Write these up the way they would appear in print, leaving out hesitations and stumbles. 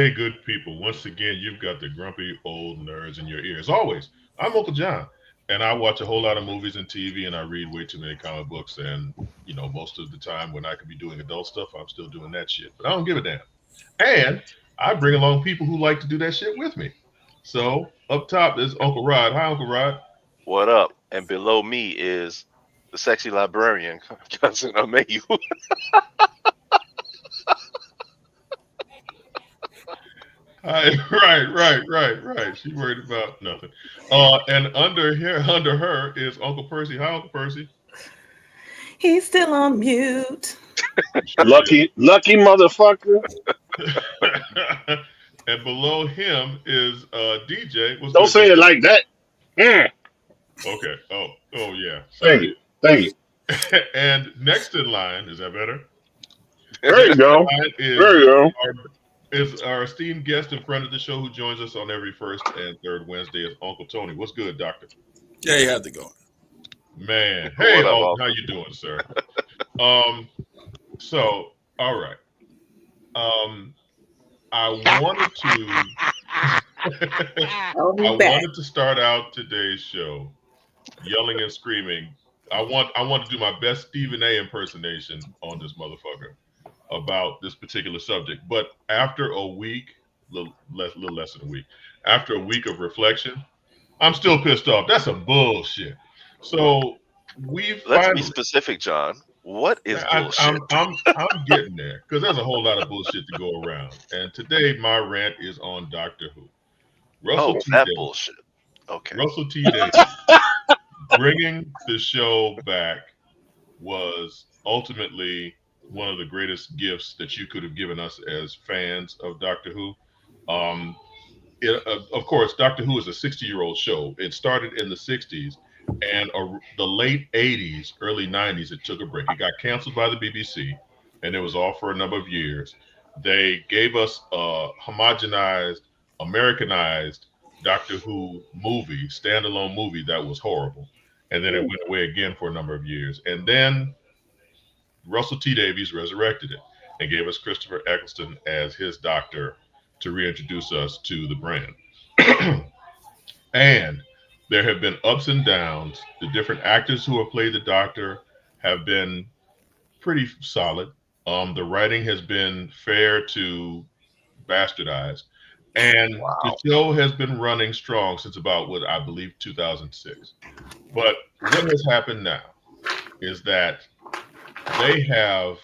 Hey, good people. Once again, you've got the grumpy old nerds in your ear. As always, I'm Uncle John, and I watch a whole lot of movies and TV, and I read way too many comic books. And, most of the time when I could be doing adult stuff, I'm still doing that shit. But I don't give a damn. And I bring along people who like to do that shit with me. So, up top is Uncle Rod. Hi, Uncle Rod. What up? And below me is the sexy librarian, cousin Ameyu. Hi, right. She worried about nothing. And under her is Uncle Percy. Hi, Uncle Percy. He's still on mute. He sure Lucky motherfucker. and below him is DJ. What's Don't good, say DJ? it like that. Mm, Okay. Oh yeah. thank Sorry. you. Thank you. And next in line, is that better? There you Next in go. line There you go. our esteemed guest in front of the show who joins us on every first and third Wednesday is Uncle Tony. What's good, Doctor? Yeah, you had to go. Man, hey, What up, Uncle, Uncle? how you doing, sir? Um, so all right. Um, I wanted to Oh, I he's back. wanted to start out today's show yelling and screaming. I want to do my best Stephen A impersonation on this motherfucker about this particular subject. But after a week, little less than a week, after a week of reflection, I'm still pissed off. That's some bullshit. So we Let's be finally, specific, John. What is I, bullshit? I'm getting there because there's a whole lot of bullshit to go around. And today my rant is on Doctor Who. Russell Oh, T. that Davies. bullshit. Okay. Russell T. Davies bringing the show back was ultimately one of the greatest gifts that you could have given us as fans of Doctor Who. Um, of course, Doctor Who is a 60-year-old show. It started in the 60s, and the late 80s, early 90s, it took a break. It got canceled by the BBC, and it was off for a number of years. They gave us a homogenized, Americanized Doctor Who movie, standalone movie that was horrible. And then it went away again for a number of years. And then Russell T Davies resurrected it and gave us Christopher Eccleston as his doctor to reintroduce us to the brand. And there have been ups and downs. The different actors who have played the doctor have been pretty solid. The writing has been fair to bastardized. And the Wow. show has been running strong since about what I believe 2006. But what has happened now is that they have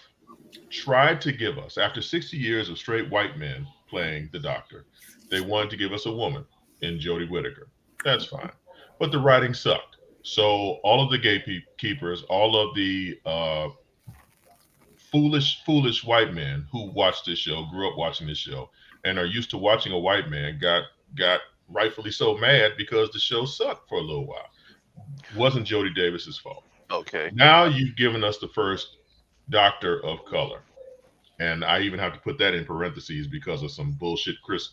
tried to give us, after 60 years of straight white men playing the doctor, they wanted to give us a woman in Jodie Whittaker. That's fine. But the writing sucked. So all of the gatekeepers, all of the foolish white men who watch this show, grew up watching this show, and are used to watching a white man, got rightfully so mad because the show sucked for a little while. Wasn't Jodie Davis's fault. Okay. Now you've given us the first Doctor of Color, and I even have to put that in parentheses because of some bullshit Chris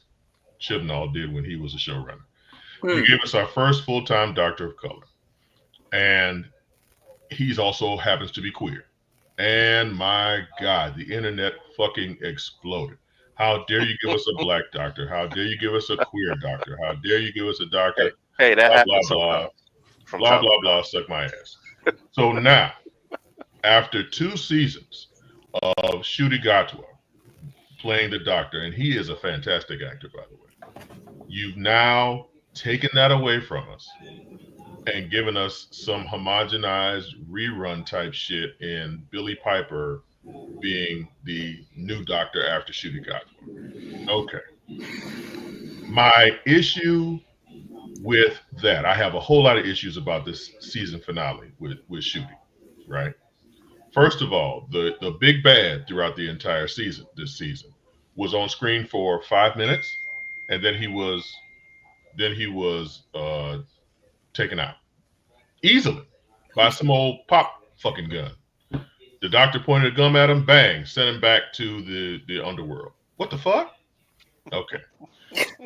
Chibnall did when he was a showrunner. You gave us our first full-time Doctor of Color, and he's also happens to be queer. And my God, the internet fucking exploded. How dare you give us a black doctor? How dare you give us a queer doctor? How dare you give us a Hey, doctor? hey, that Blah blah happens blah sometimes. From blah time blah to blah. Suck my ass. So now, after 2 seasons of Ncuti Gatwa playing the doctor, and he is a fantastic actor, by the way, you've now taken that away from us and given us some homogenized rerun type shit in Billy Piper being the new doctor after Ncuti Gatwa. Okay. My issue with that, I have a whole lot of issues about this season finale with Ncuti, right? First of all, the big bad throughout the entire season, this season, was on screen for 5 minutes, and then he was taken out easily by some old pop fucking gun. The doctor pointed a gun at him, bang, sent him back to the underworld. What the fuck? Okay.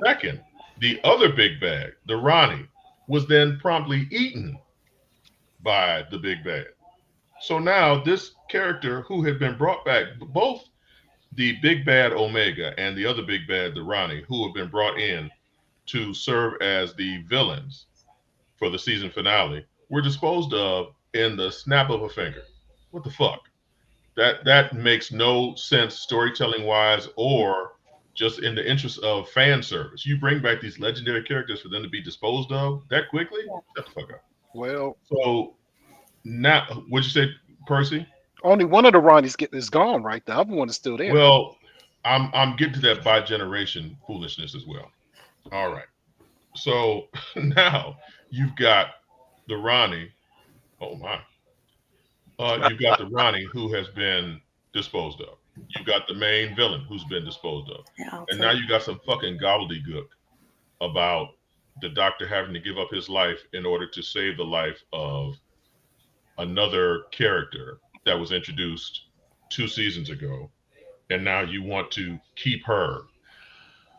Second, the other big bag, the Ronnie, was then promptly eaten by the big bad. So now this character who had been brought back, both the big bad Omega and the other big bad, the Ronnie, who have been brought in to serve as the villains for the season finale, were disposed of in the snap of a finger. What the fuck? That makes no sense storytelling wise or just in the interest of fan service. You bring back these legendary characters for them to be disposed of that quickly? Shut the fuck up. Well, So now, what'd you say, Percy? only one of the Ronnies is gone, right? The other one is still there. Well, I'm getting to that by generation foolishness as well. All right. So now you've got the Ronnie. Oh my. You've got the Ronnie who has been disposed of. You've got the main villain who's been disposed of. Yeah, And now you got some fucking gobbledygook about the doctor having to give up his life in order to save the life of another character that was introduced 2 seasons ago. And now you want to keep her.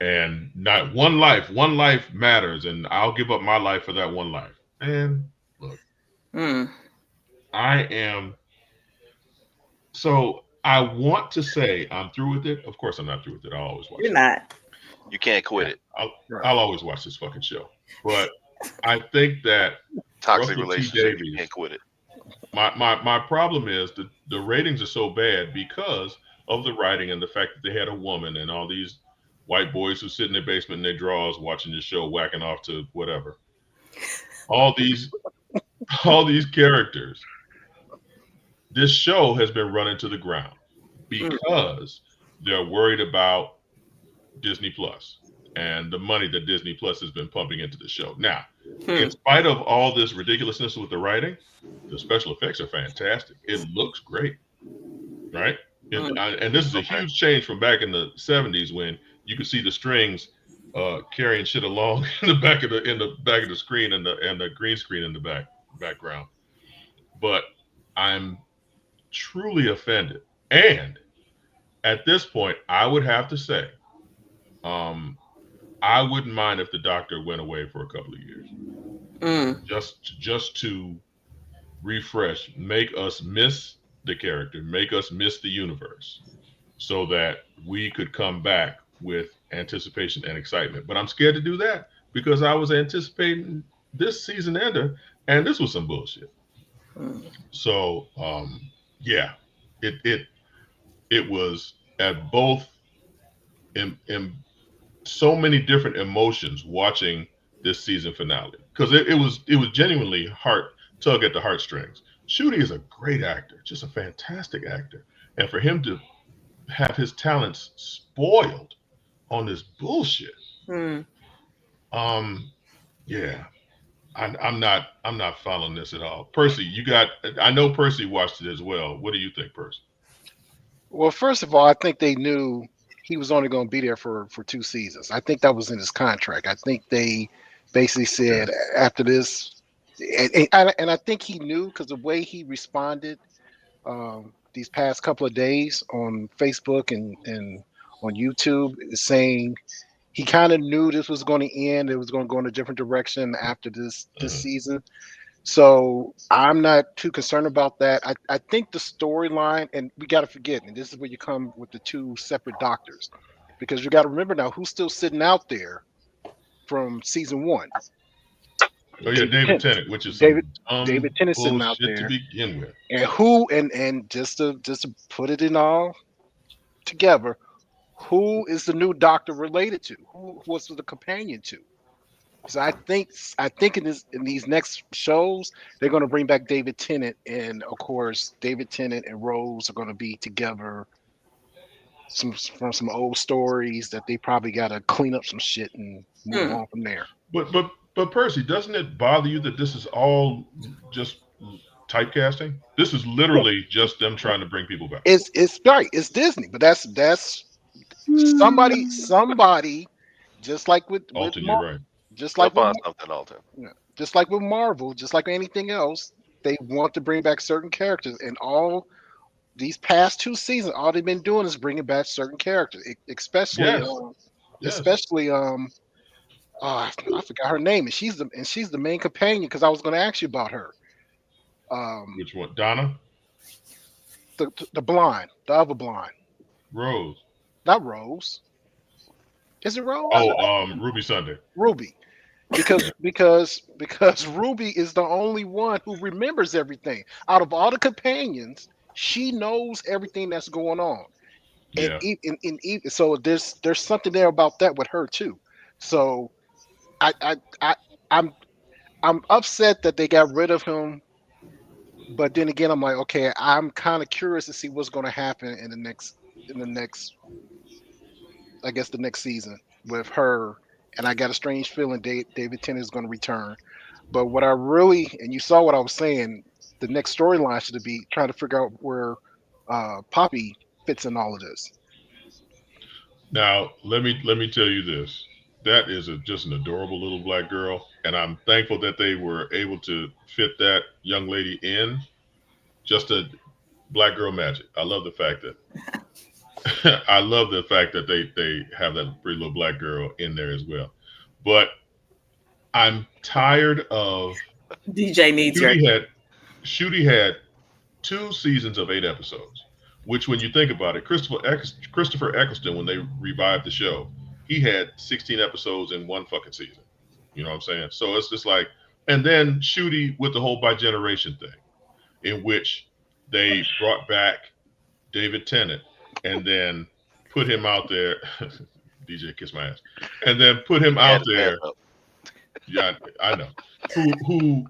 And not one life matters. And I'll give up my life for that one life. And look, I am. So I want to say I'm through with it. Of course, I'm not through with it. I'll always watch You're it. not. You can't quit it. I'll always watch this fucking show. But I think that Toxic Russell T. relationship. You Davies, can't quit it. my problem is the ratings are so bad because of the writing and the fact that they had a woman and all these white boys who sit in their basement in their drawers watching the show, whacking off to whatever. All these characters. This show has been run into the ground because they're worried about Disney Plus and the money that Disney Plus has been pumping into the show. Now, in spite of all this ridiculousness with the writing, the special effects are fantastic. It looks great, right? And this is a huge change from back in the 70s when you could see the strings carrying shit along in the back of the screen and the green screen in the background. But I'm truly offended. And at this point, I would have to say, I wouldn't mind if the doctor went away for a couple of years. Just to refresh, make us miss the character, make us miss the universe, so that we could come back with anticipation and excitement. But I'm scared to do that because I was anticipating this season ender, and this was some bullshit. So yeah, it was at both in so many different emotions watching this season finale because it was genuinely tug at the heartstrings. Shooty is a great actor, just a fantastic actor, and for him to have his talents spoiled on this bullshit, yeah, I'm not following this at all. Percy, I know Percy watched it as well. What do you think, Percy? Well, first of all, I think they knew he was only going to be there for 2 seasons. I think that was in his contract. I think they basically said after this, and I think he knew because the way he responded these past couple of days on Facebook and on YouTube is saying he kind of knew this was going to end. It was going to go in a different direction after this season. So I'm not too concerned about that. I think the storyline, and we got to forget, and this is where you come with the 2 separate doctors, because you got to remember now who's still sitting out there from season 1. Oh yeah, David Tennant, which is David Tennant sitting out there to begin with. And just to put it in all together, who is the new doctor related to? Who was the companion to? So I think in these next shows they're going to bring back David Tennant, and of course David Tennant and Rose are going to be together. From some old stories that they probably got to clean up some shit and move on from there. But Percy, doesn't it bother you that this is all just typecasting? This is literally just them trying to bring people back. It's right. It's Disney, but that's somebody just like with Alton, you're right. Just like with something, Alton. Just like with Marvel, just like anything else, they want to bring back certain characters, and all these past 2 seasons, all they've been doing is bringing back certain characters, especially I forgot her name, and she's the main companion because I was going to ask you about her. Which one? Donna? The blonde, the other blonde. Rose. not Rose. Is it Rose? Oh, Ruby Sunday. Ruby. Because Ruby is the only one who remembers everything. Out of all the companions, she knows everything that's going on. And Yeah. so there's something there about that with her too. So I I'm I'm upset that they got rid of him, but then again I'm like, okay, I'm kind of curious to see what's going to happen in the next I guess the next season with her. And I got a strange feeling David Tennant is going to return. But what I really, and you saw what I was saying, the next storyline should be trying to figure out where Poppy fits in all of this. Now, let me tell you this. That is just an adorable little black girl, and I'm thankful that they were able to fit that young lady in. Just a black girl magic. I love the fact that I love the fact that they have that pretty little black girl in there as well. But I'm tired of DJ needs her. Shooty had 2 seasons of 8 episodes, which when you think about it, Christopher Eccleston, when they revived the show, he had 16 episodes in one fucking season. You know what I'm saying? So it's just like, and then Shooty with the whole bi-generation thing, in which they brought back David Tennant and then put him out there. DJ kiss my ass. And then put him out there. Yeah, I know. Who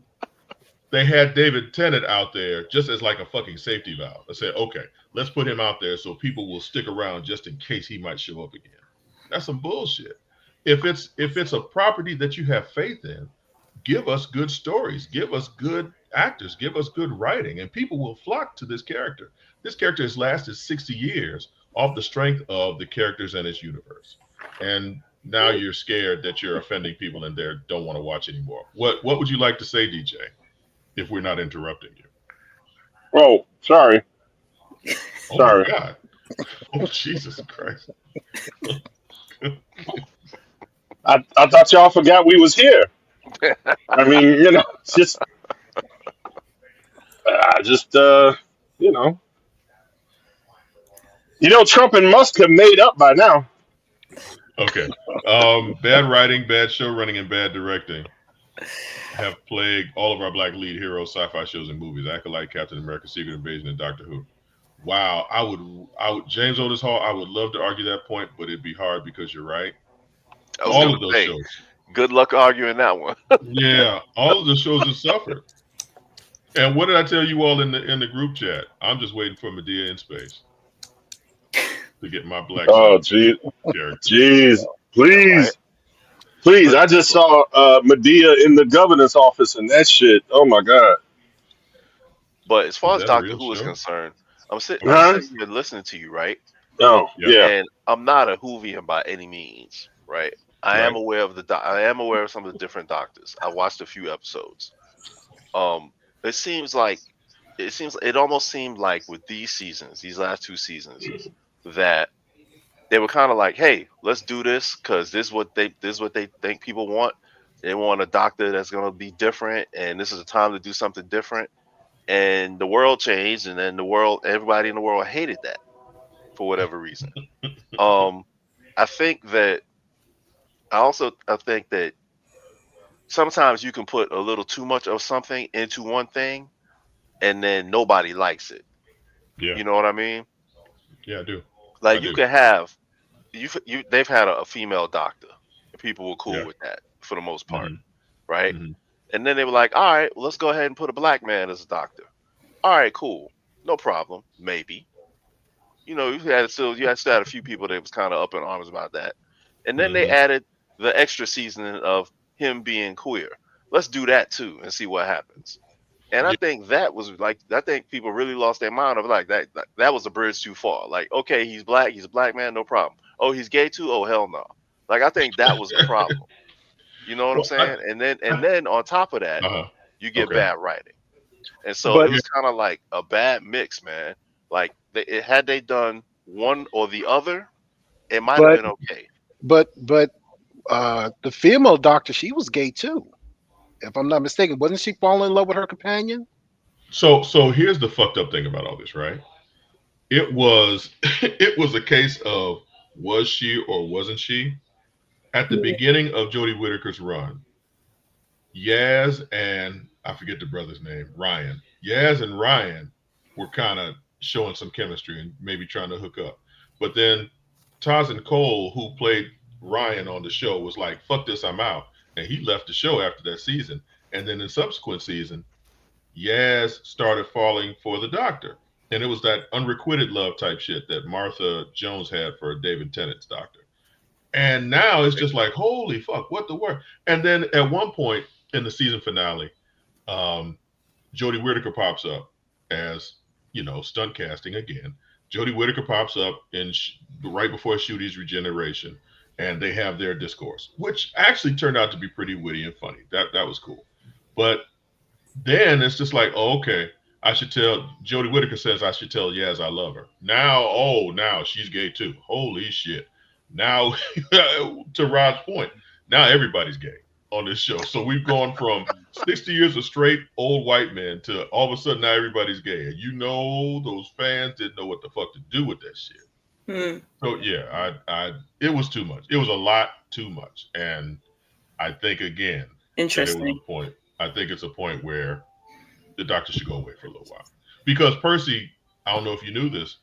they had David Tennant out there just as like a fucking safety valve. I said, okay, let's put him out there so people will stick around just in case he might show up again. That's some bullshit. If it's a property that you have faith in, give us good stories, give us good actors, give us good writing, and people will flock to this character. This character has lasted 60 years off the strength of the characters in its universe. And now you're scared that you're offending people and they don't want to watch anymore. What would you like to say, DJ, if we're not interrupting you? Oh, sorry. Oh Sorry. my God. Oh, Jesus Christ. I thought y'all forgot we was here. I mean, just you know, Trump and Musk have made up by now. Okay. Bad writing, bad show running, and bad directing have plagued all of our black lead heroes, sci-fi shows, and movies. Acolyte, Captain America, Secret Invasion, and Doctor Who. Wow, I would James Otis Hall. I would love to argue that point, but it'd be hard because you're right. All of those shows. Good luck arguing that one. Yeah, all of the shows have suffered. And what did I tell you all in the group chat? I'm just waiting for Medea in space to get my black. Oh, jeez, please! I just saw Medea in the governor's office and that shit. Oh my God! But as far as Doctor Who is concerned, I'm sitting here listening to you, right? Oh, yeah. And I'm not a Whovian by any means, right? I am aware of some of the different Doctors. I watched a few episodes. It almost seemed like with these last 2 seasons, that they were kind of like, hey, let's do this because this is what they think people want. They want a doctor that's going to be different, and this is a time to do something different. And the world changed, and then everybody in the world hated that for whatever reason. I think that sometimes you can put a little too much of something into one thing, and then nobody likes it. Yeah. You know what I mean? Yeah, I do. Like you could have, they've had a female doctor. People were cool with that for the most part, right? Mm-hmm. And then they were like, all right, well, let's go ahead and put a black man as a doctor. All right, cool, no problem, maybe. You had a few people that was kind of up in arms about that, and then they added the extra season of him being queer. Let's do that too and see what happens. And I think that was I think people really lost their mind of like that was a bridge too far. Like, okay, he's a black man, no problem. Oh, he's gay too? Oh, hell no. Like, I think that was the problem. You know what I'm saying? And then on top of that, you get bad writing. And so it was kind of like a bad mix, man. Like, had they done one or the other, it might have been okay. But the female doctor, she was gay too, if I'm not mistaken. Wasn't she falling in love with her companion? So here's the fucked up thing about all this, right? It was a case of was she or wasn't she? At the beginning of Jodie Whittaker's run, Yaz and I forget the brother's name, Ryan. Yaz and Ryan were kind of showing some chemistry and maybe trying to hook up. But then Tarzan Cole, who played Ryan on the show, was like, fuck this, I'm out. And he left the show after that season. And then in subsequent season, Yaz started falling for the doctor. And it was that unrequited love type shit that Martha Jones had for David Tennant's doctor. And now it's just like, holy fuck, what the word? And then at one point in the season finale, Jodie Whittaker pops up as, stunt casting again. Jodie Whittaker pops up right before Shooty's regeneration, and they have their discourse, which actually turned out to be pretty witty and funny. That was cool. But then it's just like, oh, okay, Jodie Whittaker says I should tell Yaz I love her. Now she's gay too. Holy shit. Now, to Rod's point, now everybody's gay on this show. So we've gone from 60 years of straight old white men to all of a sudden now everybody's gay. And those fans didn't know what the fuck to do with that shit. So yeah, it was too much. It was a lot too much. And I think again, interesting. I think it's a point where the doctor should go away for a little while. Because Percy, I don't know if you knew this,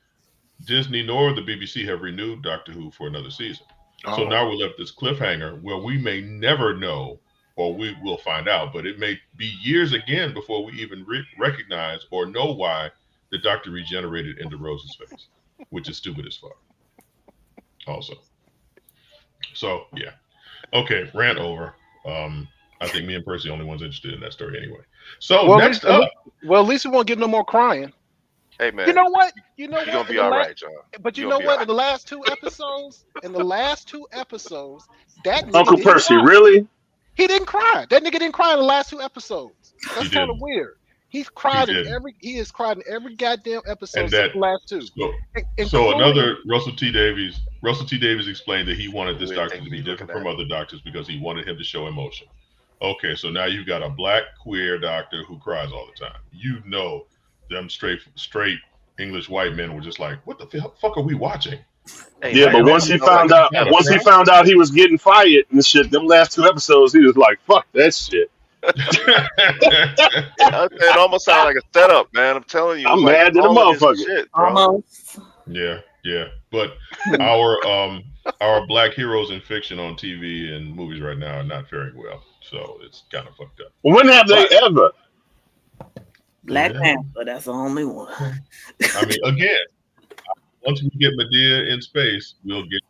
Disney nor the BBC have renewed Doctor Who for another season. Oh. So now we're left this cliffhanger where we may never know, or we will find out, but it may be years again before we even recognize or know why the Doctor regenerated into Rose's face, which is stupid as fuck. Also. So, yeah. Okay, rant over. I think me and Percy are the only ones interested in that story anyway. So, next up. Well, at least we won't get no more crying. Hey man, you know what? You're gonna be all right, John. But you know what? Right. In the last two episodes, that Uncle Percy, really? He didn't cry. That nigga didn't cry in the last two episodes. That's kind of weird. He's cried he has cried in every goddamn episode since the last two. So another Russell T Davies explained that he wanted this doctor to be different from other doctors because he wanted him to show emotion. Okay, so now you've got a black queer doctor who cries all the time. Them straight English white men were just like, what the fuck are we watching? Hey, yeah, but once he found out he was getting fired and shit, them last two episodes, he was like, fuck that shit. It almost sounded like a setup, man. I'm telling you. I'm mad at the motherfucker. Almost. Yeah. But our black heroes in fiction on TV and movies right now are not faring well. So it's kind of fucked up. When have they ever? Black Panther, that's the only one. I mean, again, once we get Medea in space, we'll get.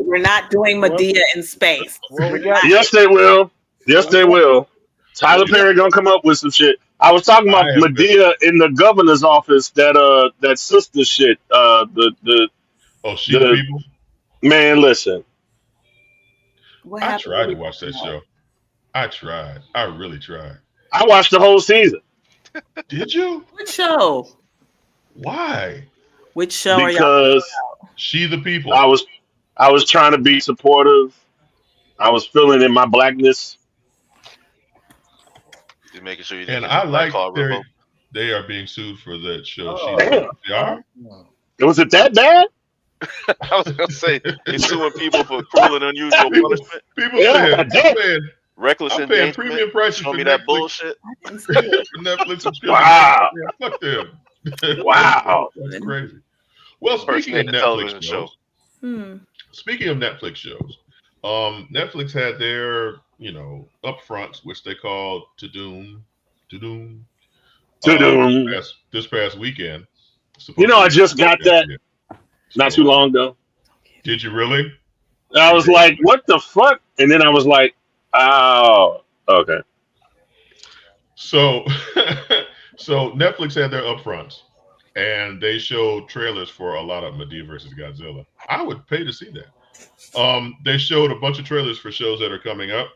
We're not doing Medea in space. Yes, they will. Yes, they will. Tyler Perry gonna come up with some shit. I was talking about Medea in the governor's office. That sister shit. The people. Man, listen. I tried to watch that show. I tried. I really tried. I watched the whole season. Did you? Which show? Why? Which show because are y'all talking about? She the People. I was trying to be supportive. I was feeling in my blackness. Just making sure you and I like they are being sued for that show. They are? Was it that bad? I was gonna say they're suing people for cruel and unusual punishment. People saying reckless I'm paying premium prices for me that bullshit. For Netflix subscription. Wow. Yeah, fuck them. Wow. That's crazy. Well, speaking of Netflix shows, Netflix had their, upfronts, which they called To-Doom. This past weekend. I just got that not too long ago. Did you really? I was like, what the fuck? And then I was like, oh, okay. So Netflix had their upfronts, and they showed trailers for a lot of Medea versus Godzilla. I would pay to see that. They showed a bunch of trailers for shows that are coming up,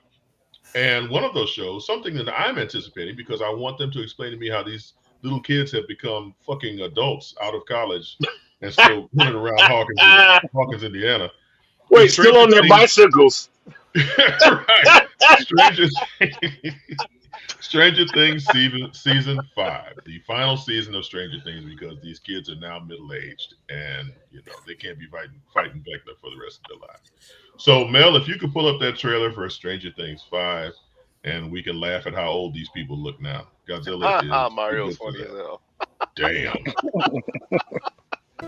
and one of those shows, something that I'm anticipating because I want them to explain to me how these little kids have become fucking adults out of college and still running around Hawkins, Indiana. Wait, still on their bicycles. Right. Stranger Things season 5. the final season of Stranger Things because these kids are now middle aged and they can't be fighting Vecna for the rest of their lives. So Mel, if you could pull up that trailer for Stranger Things 5, and we can laugh at how old these people look now. Godzilla is Mario's funny as hell. Damn.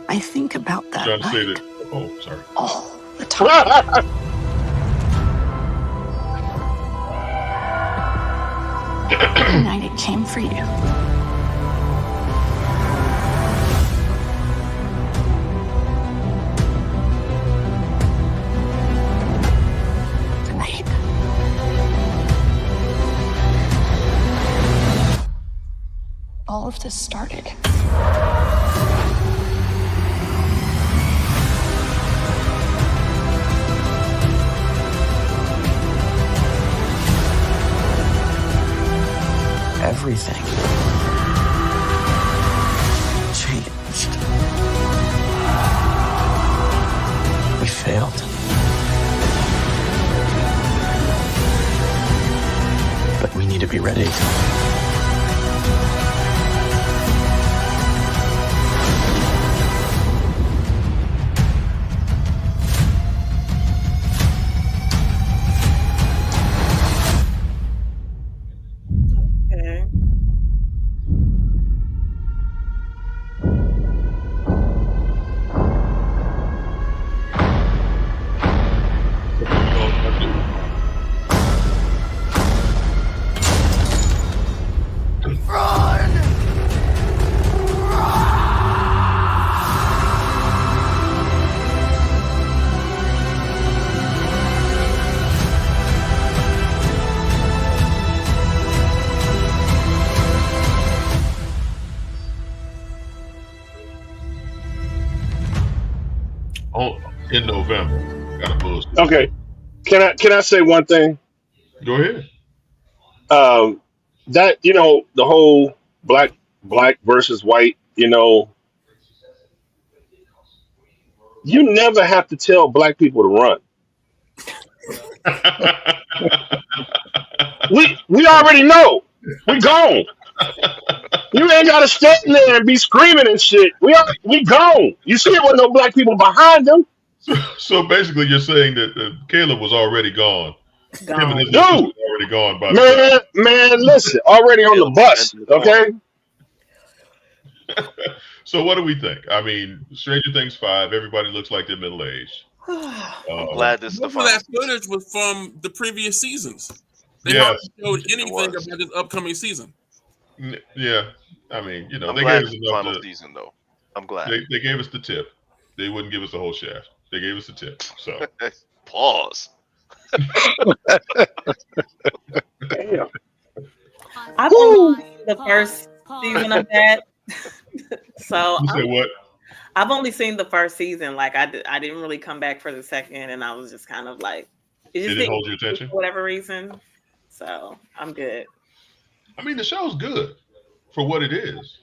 I think about that Trying to say night that. Oh, sorry. all the time. The night it came for you. The night all of this started. Everything changed. We failed. But we need to be ready. Okay. In November. Got a bullshit. Okay. Can I say one thing? Go ahead. That the whole black versus white. You never have to tell black people to run. We already know. We gone. You ain't gotta stand there and be screaming and shit. We gone. You see it with no black people behind them. So basically, you're saying that Caleb was already gone. Him and his Dude, sister was already gone by the man, listen, already on the bus. Okay. So what do we think? I mean, Stranger Things 5. Everybody looks like they're middle aged. I'm glad this is the Most of that footage was from the previous seasons. They Yes. hardly showed anything about this upcoming season. Yeah, I mean, I'm they glad gave us it's the enough final season, though. I'm glad. They gave us the tip. They wouldn't give us the whole shaft. They gave us the tip. So Pause. Damn. I've only seen the first season of that. So you said what? I've only seen the first season. Like I didn't really come back for the second, and I was just kind of like, it just didn't hold your attention for whatever reason. So I'm good. I mean, the show's good for what it is.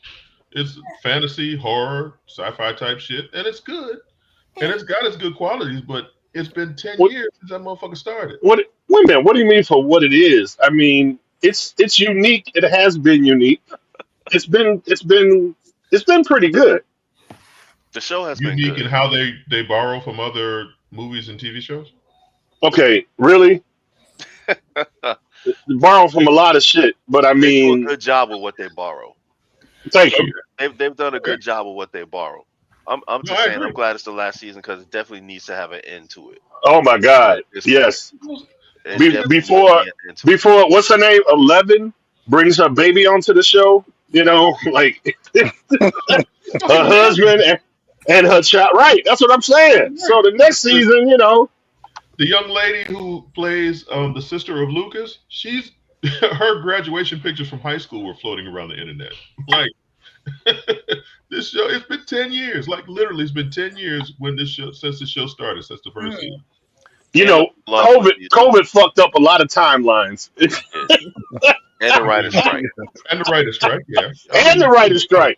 It's fantasy, horror, sci-fi type shit, and it's good. And it's got its good qualities, but it's been 10 years since that motherfucker started. Wait a minute. What do you mean for what it is? I mean, it's unique. It has been unique. It's been pretty good. The show has been Unique good. in how they borrow from other movies and TV shows. Okay, really? Borrow from a lot of shit, but I They do mean, a good job with what they borrow. thank you. They've done a good job with what they borrow. I'm just I saying, agree. I'm glad it's the last season because it definitely needs to have an end to it. Oh my God, yes. Before what's her name? 11 brings her baby onto the show. Like her husband and her child. Right, that's what I'm saying. So the next season, The young lady who plays the sister of Lucas, her graduation pictures from high school were floating around the internet. Like this show, it's been 10 years. Like literally, it's been 10 years since the show started, since the first season. COVID fucked up a lot of timelines. And the writer's strike. And the writer's strike, yeah. And the writer's strike.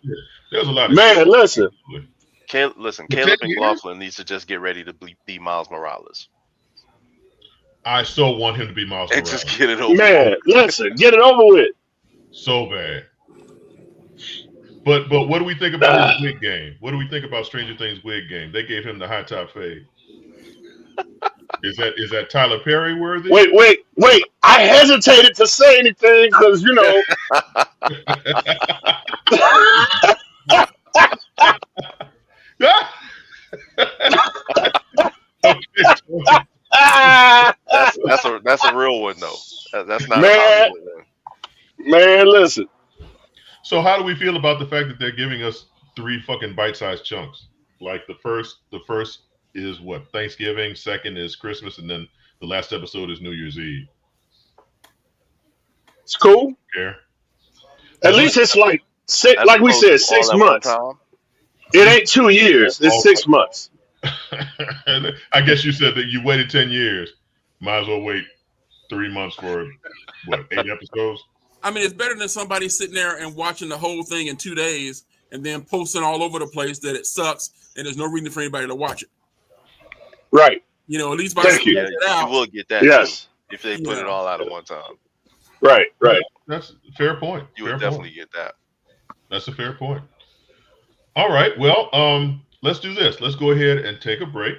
There's a lot of Man, shit. listen. Caleb and Laughlin needs to just get ready to be Miles Morales. I so want him to be Miles And Morales. just get it over. Man, listen, get it over with. So bad. But what do we think about his wig game? What do we think about Stranger Things wig game? They gave him the high top fade. Is that Tyler Perry worthy? Wait. I hesitated to say anything because That's a real one though. That's not man, a Hollywood one. man, listen. So how do we feel about the fact that they're giving us 3 fucking bite-sized chunks? Like the first is what? Thanksgiving, second is Christmas, and then the last episode is New Year's Eve. It's cool. Yeah. At least it's like six, like we said, 6 months. It ain't 2 years. It's 6 months. I guess you said that you waited 10 years. Might as well wait 3 months for what, 8 episodes? I mean, it's better than somebody sitting there and watching the whole thing in 2 days and then posting all over the place that it sucks and there's no reason for anybody to watch it. Right. You know, at least by Thank you. You will get that. Yes. Too, if they put it all out at one time. Right. That's a fair point. You would definitely get that. That's a fair point. All right. Well, let's do this. Let's go ahead and take a break.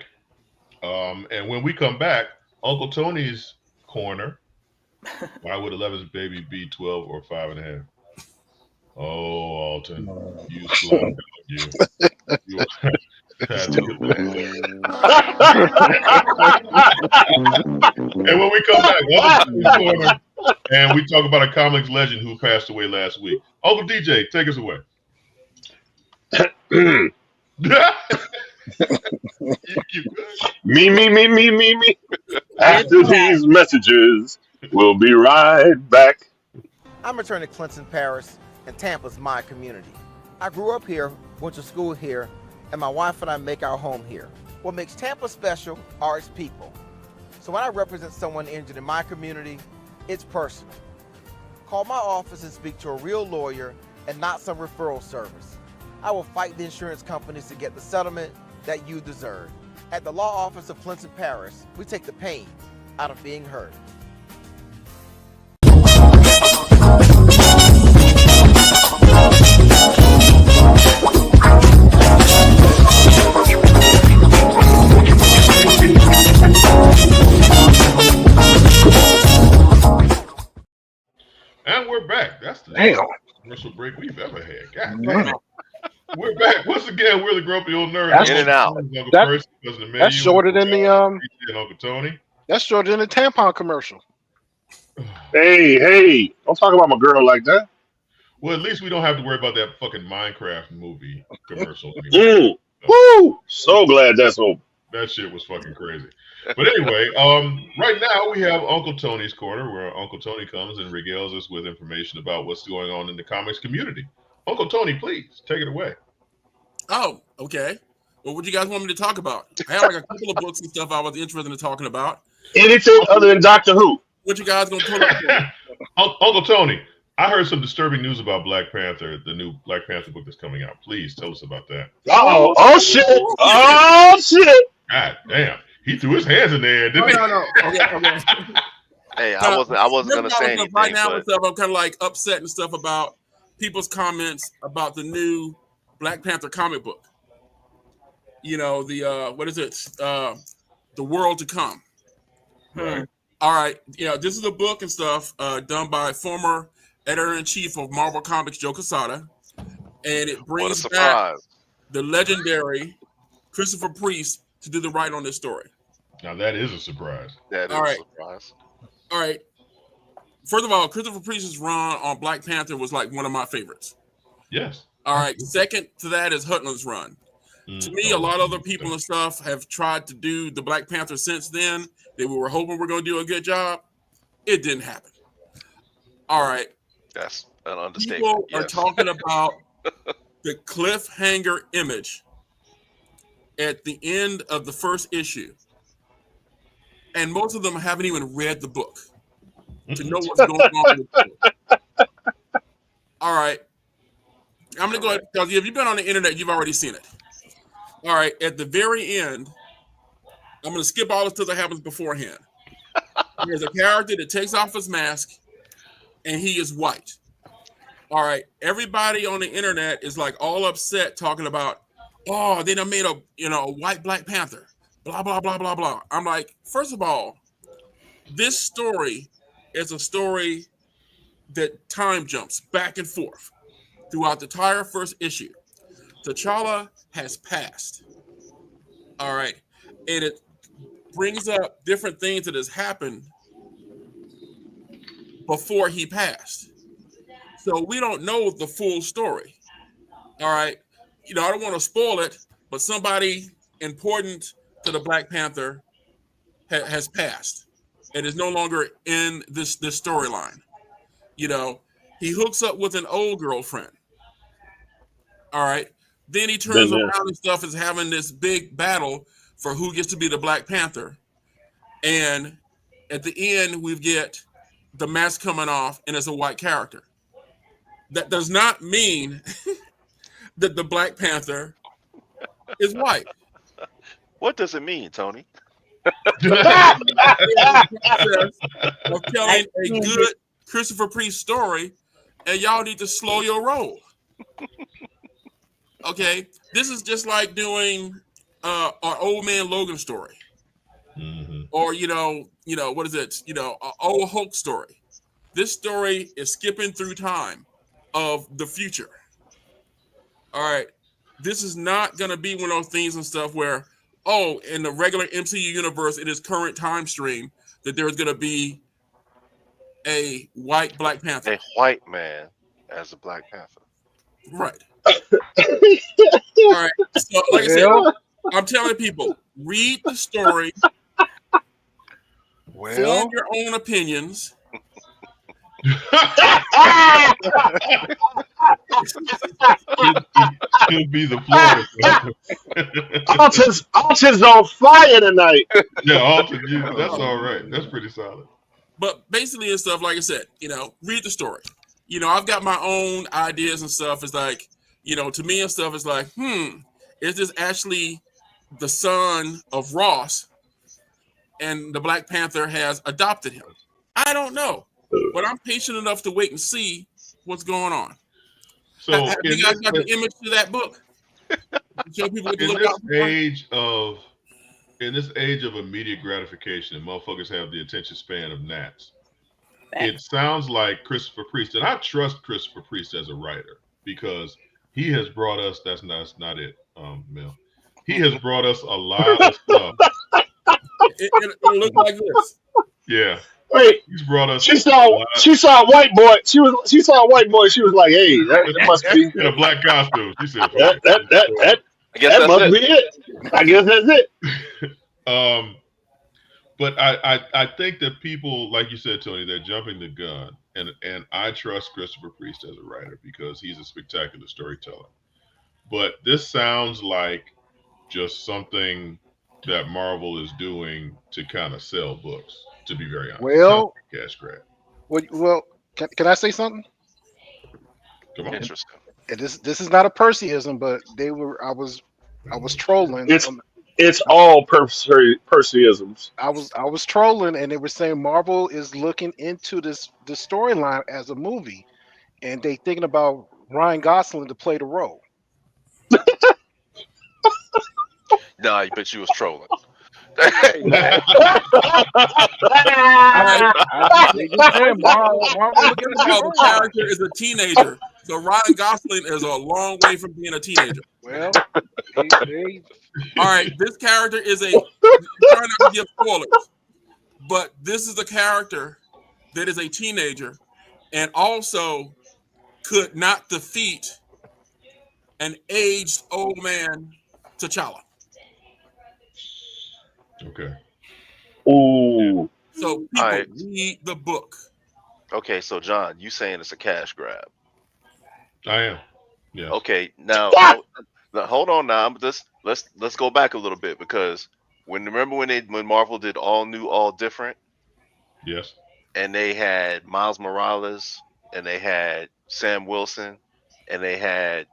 And when we come back, Uncle Tony's corner. Why would 11's baby be 12 or 5.5? Oh, Alton, you slow you. And when we come back, Uncle Tony's corner, and we talk about a comics legend who passed away last week. Uncle DJ, take us away. Me. After these messages, we'll be right back. I'm returning to Clinton, Paris, and Tampa's my community. I grew up here, went to school here, and my wife and I make our home here. What makes Tampa special are its people. So when I represent someone injured in my community, it's personal. Call my office and speak to a real lawyer and not some referral service. I will fight the insurance companies to get the settlement that you deserve. At the law office of Clinton Paris, we take the pain out of being heard. And we're back. That's the commercial break we've ever had. God damn. We're back once again. We're the grumpy old nerds. That's in and out. That's shorter than the Uncle Tony. That's shorter than the tampon commercial. Hey! Don't talk about my girl like that. Well, at least we don't have to worry about that fucking Minecraft movie commercial. Woo! So glad that's over. That shit was fucking crazy. But anyway, right now we have Uncle Tony's corner, where Uncle Tony comes and regales us with information about what's going on in the comics community. Uncle Tony, please take it away. Oh, okay. Well, what do you guys want me to talk about? I have like a couple of books and stuff I was interested in talking about. Anything other than Doctor Who? What you guys gonna pull up? Uncle Tony, I heard some disturbing news about Black Panther, the new Black Panther book that's coming out. Please tell us about that. Oh shit! God damn. He threw his hands in there, didn't he? No. Okay. Hey, I wasn't gonna say anything. Right now, and stuff, I'm kind of like upset and stuff about people's comments about the new Black Panther comic book. You know, the what is it? The World to Come. Right. All right. Yeah, this is a book and stuff done by former editor-in-chief of Marvel Comics, Joe Quesada, and it brings back the legendary Christopher Priest to do the write on this story. Now that is a surprise. That is a surprise. All right. First of all, Christopher Priest's run on Black Panther was like one of my favorites. Yes. All right. Second to that is Hutland's run. To me, a lot of other people and stuff have tried to do the Black Panther since then. They were hoping we're going to do a good job. It didn't happen. All right. That's an understatement. People are talking about the cliffhanger image at the end of the first issue. And most of them haven't even read the book to know what's going on with the book. All right. I'm going to go ahead, because if you've been on the internet, you've already seen it. All right. At the very end, I'm going to skip all the stuff that happens beforehand. There's a character that takes off his mask, and he is white. All right, everybody on the internet is like all upset talking about, oh, they done made a white Black Panther, blah blah blah blah blah. I'm like, first of all, this story is a story that time jumps back and forth throughout the entire first issue. T'Challa has passed. All right, and it brings up different things that has happened before he passed. So we don't know the full story. All right. I don't want to spoil it, but somebody important to the Black Panther has passed and is no longer in this storyline. He hooks up with an old girlfriend. All right. Then he turns around and stuff is having this big battle for who gets to be the Black Panther. And at the end, we get the mask coming off and it's a white character. That does not mean that the Black Panther is white. What does it mean, Tony? Of telling a good Christopher Priest story, and y'all need to slow your roll. Okay, this is just like doing our Old Man Logan story, or what is it? An old Hulk story. This story is skipping through time of the future. All right, this is not going to be one of those things and stuff where, in the regular MCU universe, in its current time stream, that there's going to be a white Black Panther. A white man as a Black Panther. Right. All right. So, like I said, I'm telling people, read the story, form your own opinions. He'll be the Florida. Alton's on fire tonight. Yeah, Alton, that's all right. That's pretty solid. But basically and stuff, like I said, read the story. I've got my own ideas and stuff. It's like, to me and stuff, it's like, is this actually the son of Ross and the Black Panther has adopted him? I don't know. But I'm patient enough to wait and see what's going on. So have you guys got the image to that book? Show people what to look out for? In this age of immediate gratification, and motherfuckers have the attention span of gnats. It sounds like Christopher Priest, and I trust Christopher Priest as a writer because he has brought us. That's not it, Mel. He has brought us a lot of stuff. It'll look like this. Yeah. Wait, he's brought us. She saw a white boy. She saw a white boy. She was like, "Hey, that must be in a black costume." She said, "That must be it." I guess that's it. But I think that people, like you said, Tony, they're jumping the gun, and I trust Christopher Priest as a writer because he's a spectacular storyteller. But this sounds like just something that Marvel is doing to kind of sell books. To be very honest, cash grab. Well, can I say something? Come on. Interesting. And this is not a Percyism, but I was trolling. It's all Percyisms. I was trolling, and they were saying Marvel is looking into the storyline as a movie, and they thinking about Ryan Gosling to play the role. Nah, I bet you was trolling. The character is a teenager, so Ryan Gosling is a long way from being a teenager. Well, all right, this character is trying not to give spoilers, but this is a character that is a teenager and also could not defeat an aged old man T'Challa. Okay. Ooh. So people read the book. Okay, so John, you saying it's a cash grab? I am. Yeah. Okay, now hold on. Now let's go back a little bit because when Marvel did all new, all different. Yes. And they had Miles Morales, and they had Sam Wilson, and they had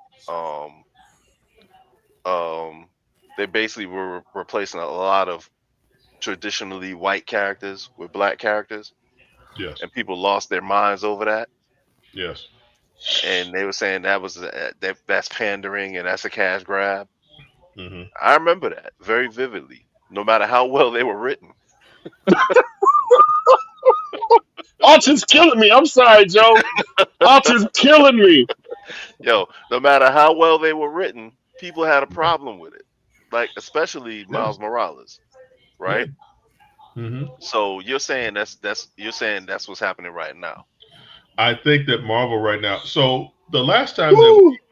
they basically were replacing a lot of traditionally white characters with black characters. Yes. And people lost their minds over that. Yes. and they were saying that was that's pandering and that's a cash grab. Mm-hmm. I remember that very vividly. No matter how well they were written. Archer's killing me. I'm sorry, Joe. Archer's killing me. Yo, no matter how well they were written, people had a problem with it. Like especially Miles Morales, right? Yeah. Mm-hmm. So you're saying that's what's happening right now. I think that Marvel right now. So the last time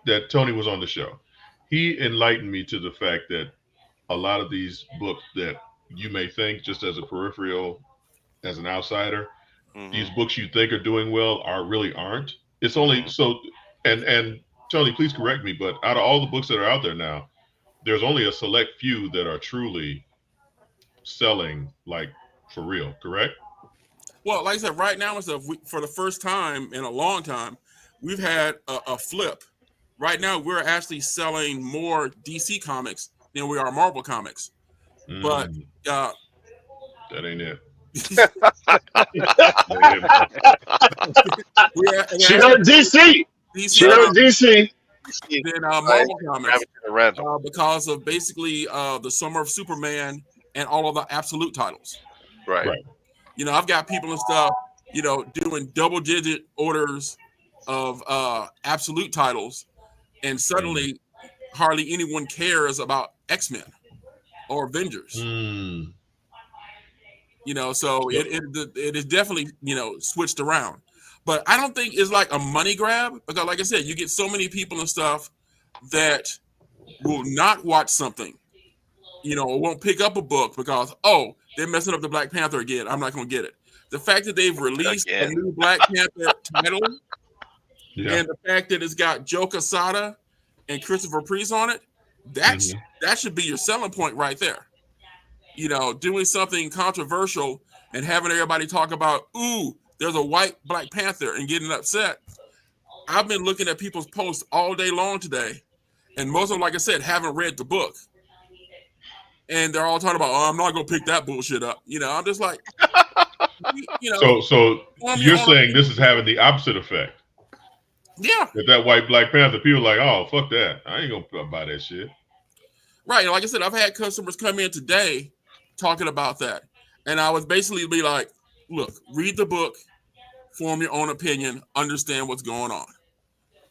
that Tony was on the show, he enlightened me to the fact that a lot of these books that you may think just as a peripheral, as an outsider, these books you think are doing well really aren't. It's only so. And Tony, please correct me, but out of all the books that are out there now, there's only a select few that are truly selling like for real. Correct? Well, like I said, right now for the first time in a long time, we've had a flip. Right now, we're actually selling more DC comics than we are Marvel comics. But that ain't it. She heard DC. She heard DC. Then Marvel comics because of basically the Summer of Superman and all of the absolute titles. Right. You know, I've got people and stuff, you know, doing double-digit orders of absolute titles, and suddenly hardly anyone cares about X-Men or Avengers. You know, so it is definitely, you know, switched around. But I don't think it's like a money grab because, like I said, you get so many people and stuff that will not watch something, you know, or won't pick up a book because, oh, they're messing up the Black Panther again. I'm not going to get it. The fact that they've released a new Black Panther title and the fact that it's got Joe Quesada and Christopher Priest on it, that should be your selling point right there. You know, doing something controversial and having everybody talk about, ooh, there's a white Black Panther and getting upset. I've been looking at people's posts all day long today, and most of them, like I said, haven't read the book. And they're all talking about, oh, I'm not going to pick that bullshit up. You know, I'm just like, you know. So you're saying this is having the opposite effect. Yeah. That white Black Panther, people are like, oh, fuck that. I ain't going to buy that shit. Right. Like I said, I've had customers come in today talking about that. And I was basically be like, look, read the book, form your own opinion, understand what's going on.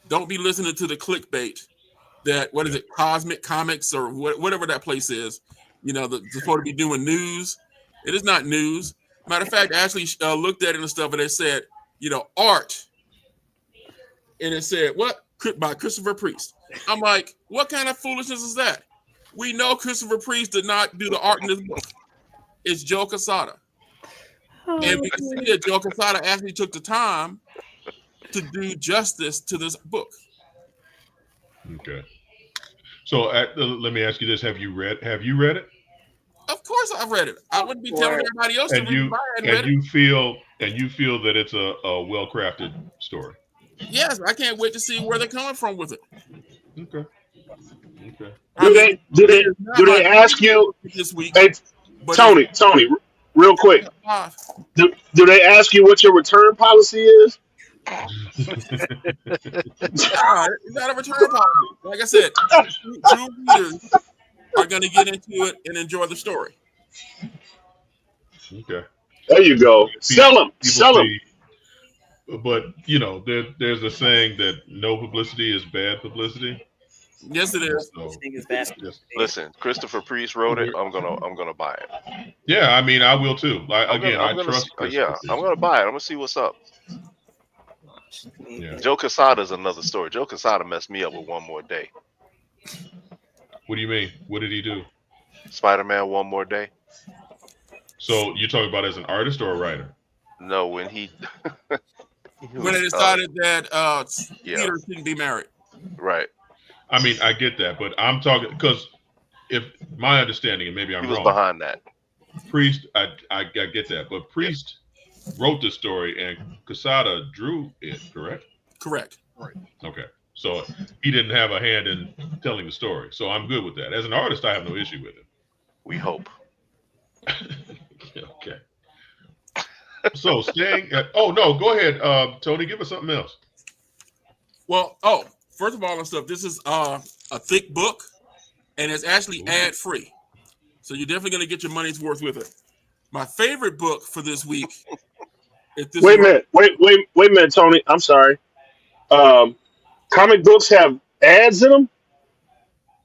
Don't be listening to the clickbait that, what is it, Cosmic Comics or whatever that place is, you know, they're supposed to be doing news. It is not news. Matter of fact, I actually looked at it and stuff, and it said, you know, art. And it said, what? By Christopher Priest. I'm like, what kind of foolishness is that? We know Christopher Priest did not do the art in this book. It's Joe Quesada. And we can see that Joe Quesada actually took the time to do justice to this book. Okay. So let me ask you this: Have you read it? Of course, I've read it. I wouldn't be telling everybody else to read it. You feel that it's a well-crafted story. Yes, I can't wait to see where they're coming from with it. Okay. Do they ask you this week? Hey, Tony, real quick. Do they ask you what your return policy is? It's not a return policy. Like I said, true readers are going to get into it and enjoy the story. Okay. There you go. Sell them. But you know, there's a saying that no publicity is bad publicity. Yes, it is. So, listen, Christopher Priest wrote it. I'm gonna buy it. Yeah, I mean, I will too. I trust. Yeah, I'm gonna buy it. I'm gonna see what's up. Yeah. Joe Quesada is another story. Joe Quesada messed me up with One More Day. What do you mean? What did he do? Spider-Man One More Day. So you're talking about as an artist or a writer? No, when he when they decided that Peter shouldn't be married. Right. I mean, I get that, but I'm talking because if my understanding, and maybe I'm wrong, behind that. Priest, I get that, but Priest wrote the story and Quesada drew it, correct? Correct. Right. Okay. So he didn't have a hand in telling the story. So I'm good with that. As an artist, I have no issue with it. We hope. Okay. So staying at, oh no, go ahead, Tony, give us something else. Well, first of all, and stuff. This is a thick book, and it's actually ad free, so you're definitely gonna get your money's worth with it. My favorite book for this week. Wait a minute, Tony. I'm sorry. Comic books have ads in them?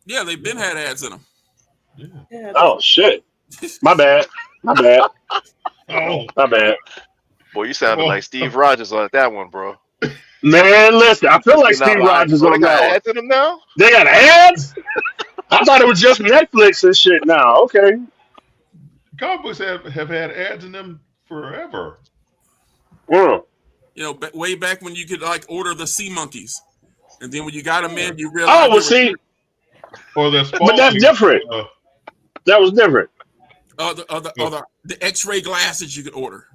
Yeah, they've been had ads in them. Yeah, Oh shit! My bad. Oh, My bad. Boy, you sounded like Steve Rogers on that one, bro. Man, listen. I feel like You're not Steve lying. Rogers They on got that one. ads in them now? They got ads? I thought it was just Netflix and shit now. Okay. comic books have had ads in them forever. Yeah. You know, way back when you could like order the sea monkeys, and then when you got them in, you Oh, realized. well, see, Or that's but that's different. That was different. The X-ray glasses you could order.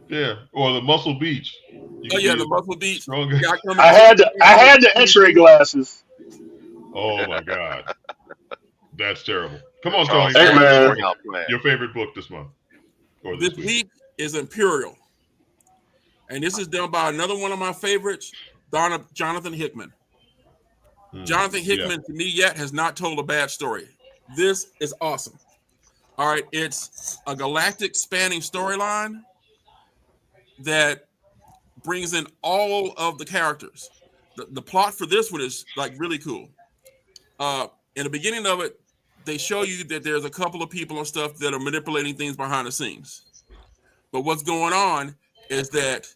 Yeah, or the Muscle Beach. The Muscle Beach. I had the X-ray glasses. Oh my God, that's terrible. Come on, Tony. Hey, man. Your favorite book this month or This week is Imperial, and this is done by another one of my favorites, Jonathan Hickman. Jonathan Hickman, to me, yet has not told a bad story. This is awesome. All right, it's a galactic spanning storyline that brings in all of the characters. The plot for this one is like really cool. In the beginning of it, they show you that there's a couple of people and stuff that are manipulating things behind the scenes. But what's going on is that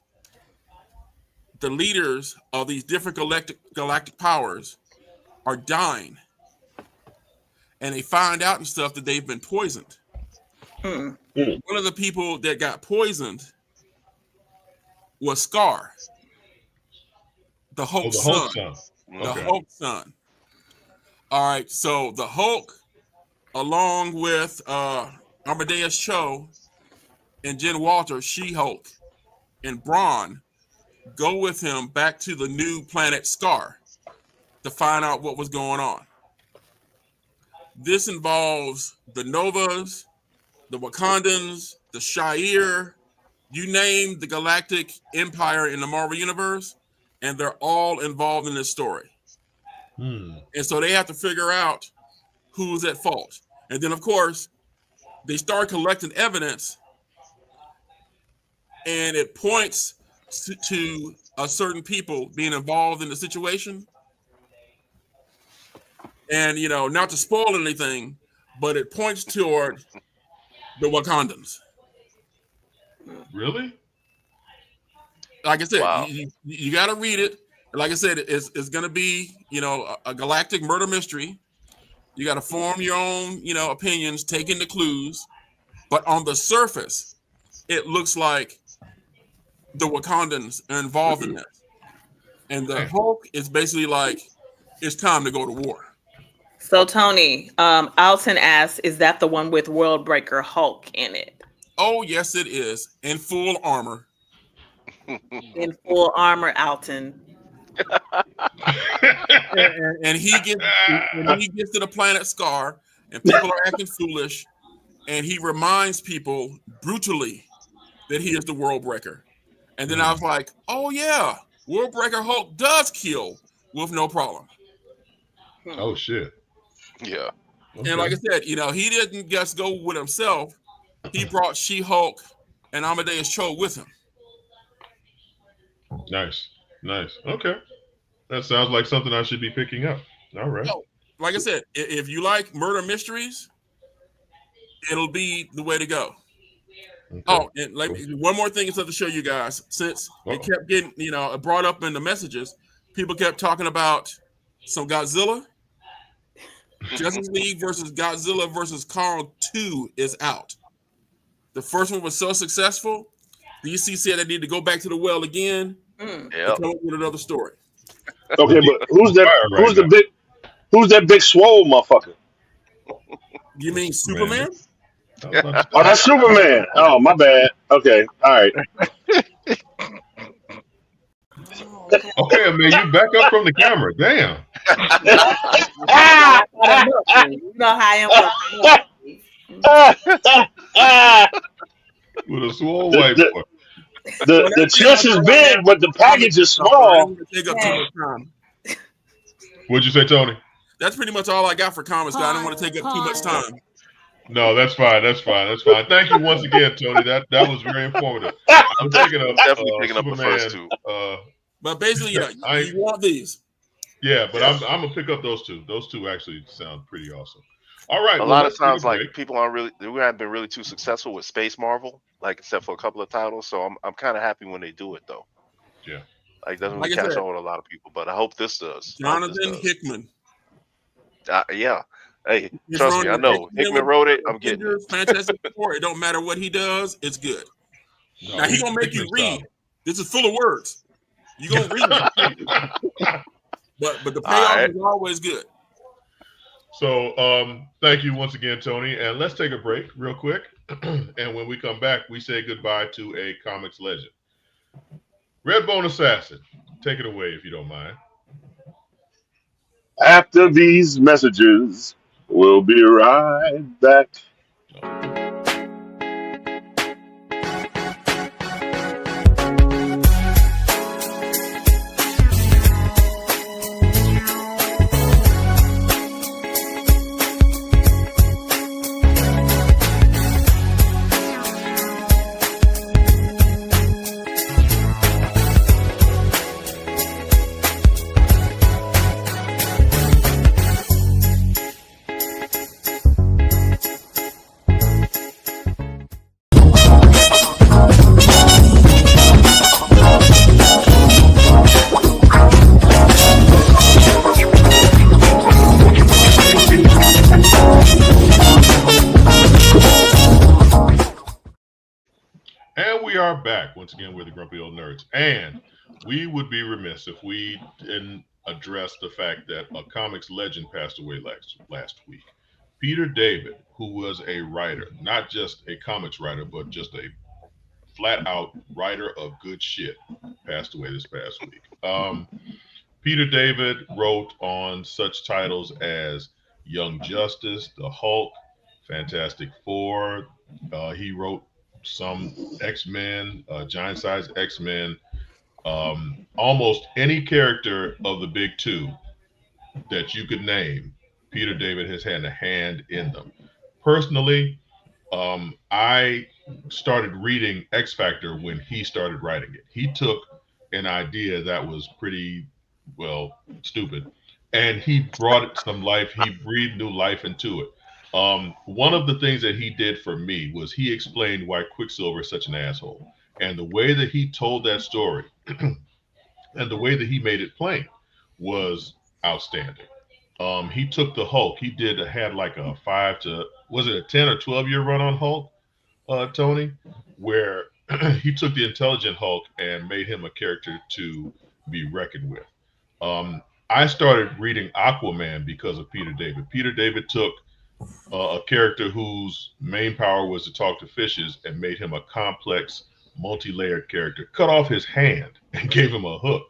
the leaders of these different galactic powers are dying. And they find out and stuff that they've been poisoned. One of the people that got poisoned was Scar, the Hulk's son. The Hulk's son. All right, so the Hulk, along with Amadeus Cho and Jen Walter, She-Hulk, and Brawn, go with him back to the new planet Scar to find out what was going on. This involves the Novas, the Wakandans, the Shire, you name the galactic empire in the Marvel Universe, and they're all involved in this story. And so they have to figure out who's at fault. And then, of course, they start collecting evidence, and it points to a certain people being involved in the situation. And, you know, not to spoil anything, but it points toward the Wakandans. Really? Like I said, Wow. you got to read it. Like I said, it's going to be, you know, a galactic murder mystery. You got to form your own, you know, opinions, take in the clues. But on the surface, it looks like the Wakandans are involved in this. And the Hulk is basically like, it's time to go to war. So, Tony, Alton asks, is that the one with World Breaker Hulk in it? Oh, yes, it is. In full armor. In full armor, Alton. and he gets to the planet Scar, and people are acting foolish, and he reminds people brutally that he is the World Breaker. And then I was like, oh, yeah, World Breaker Hulk does kill with no problem. Oh, shit. Yeah. Okay. And like I said, you know, he didn't just go with himself. He brought She-Hulk and Amadeus Cho with him. Nice. Okay. That sounds like something I should be picking up. All right. So, like I said, if you like murder mysteries, it'll be the way to go. Okay. Oh, and like one more thing is to show you guys, since it kept getting, you know, brought up in the messages, people kept talking about some Godzilla. Justice League versus Godzilla versus Kong 2 is out. The first one was so successful, DC said they need to go back to the well again and come up with another story. Okay, but who's that big swole motherfucker? You mean Superman? Oh, that's Superman. Oh, my bad. Okay, all right. Okay, man, you back up from the camera. Damn. You know how I am. With a swole white boy. The chest is big, but the package is I small. don't want to take up too much time. What'd you say, Tony? That's pretty much all I got for comments. I don't want to take up too much time. No, that's fine. That's fine. That's fine. Thank you once again, Tony. That was very informative. I'm definitely picking up the first two. But basically, yeah, you want these. Yeah, but I'm gonna pick up those two. Those two actually sound pretty awesome. All right. A lot of times, like people we haven't been really too successful with Space Marvel, like except for a couple of titles. So I'm kind of happy when they do it though. Yeah. Like doesn't really catch on with a lot of people, but I hope this does. Jonathan Hickman. Yeah. Hey, trust me, I know. Hickman wrote it. I'm getting it. Fantastic Four. It don't matter what he does, it's good. No, now he's gonna make you read. This is full of words. You gonna read it. But the payoff is always good. So thank you once again, Tony. And let's take a break real quick. And when we come back, we say goodbye to a comics legend. Redbone Assassin, take it away if you don't mind. After these messages, we'll be right back. And we are back once again with the Grumpy Old Nerds. And we would be remiss if we didn't address the fact that a comics legend passed away last week. Peter David, who was a writer, not just a comics writer, but just a flat out writer of good shit, passed away this past week. Peter David wrote on such titles as Young Justice, The Hulk, Fantastic Four. He wrote some X-Men, giant size X-Men, almost any character of the big two that you could name, Peter David has had a hand in them. Personally, I started reading X Factor when he started writing it. He took an idea that was pretty, well, stupid, and he brought it some life. He breathed new life into it. One of the things that he did for me was he explained why Quicksilver is such an asshole. And the way that he told that story and the way that he made it plain was outstanding. He took the Hulk. He had like a 10 or 12 year run on Hulk, Tony, where he took the intelligent Hulk and made him a character to be reckoned with. I started reading Aquaman because of Peter David. Peter David took a character whose main power was to talk to fishes and made him a complex, multi-layered character, cut off his hand and gave him a hook.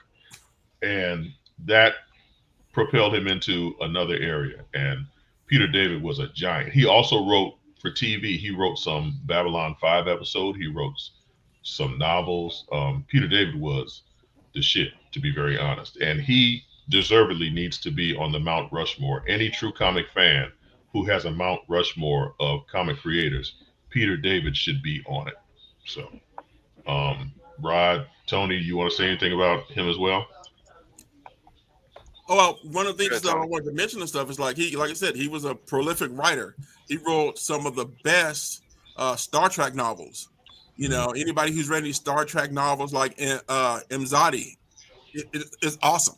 And that propelled him into another area. And Peter David was a giant. He also wrote for TV. He wrote some Babylon 5 episode. He wrote some novels. Peter David was the shit, to be very honest. And he deservedly needs to be on the Mount Rushmore. Any true comic fan who has a Mount Rushmore of comic creators, Peter David should be on it. So, Rod, Tony, you want to say anything about him as well? Oh, well, one of the things that I wanted to mention and stuff is like I said, he was a prolific writer. He wrote some of the best Star Trek novels. You know, anybody who's read any Star Trek novels like Mzadi, it's awesome.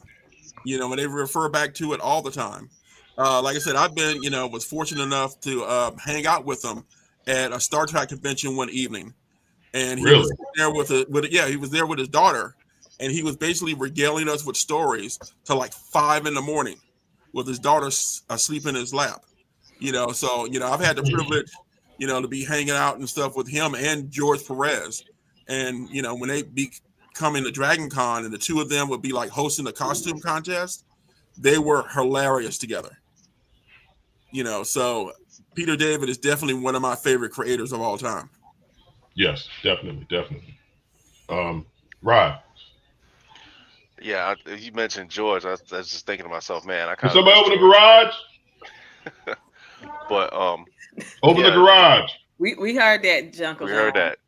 You know, and they refer back to it all the time. Like I said, I've been, was fortunate enough to hang out with him at a Star Trek convention one evening, and he was there he was there with his daughter, and he was basically regaling us with stories till like 5 a.m. with his daughter asleep in his lap. So I've had the privilege, to be hanging out and stuff with him and George Perez, and when they be coming to Dragon Con and the two of them would be like hosting a costume contest, they were hilarious together. So Peter David is definitely one of my favorite creators of all time. Yes, definitely. Rod. Yeah, you mentioned George. I was just thinking to myself, man, I Can kind of somebody miss open the George. garage? But Open the yeah, garage. We heard that, Uncle we John. heard that.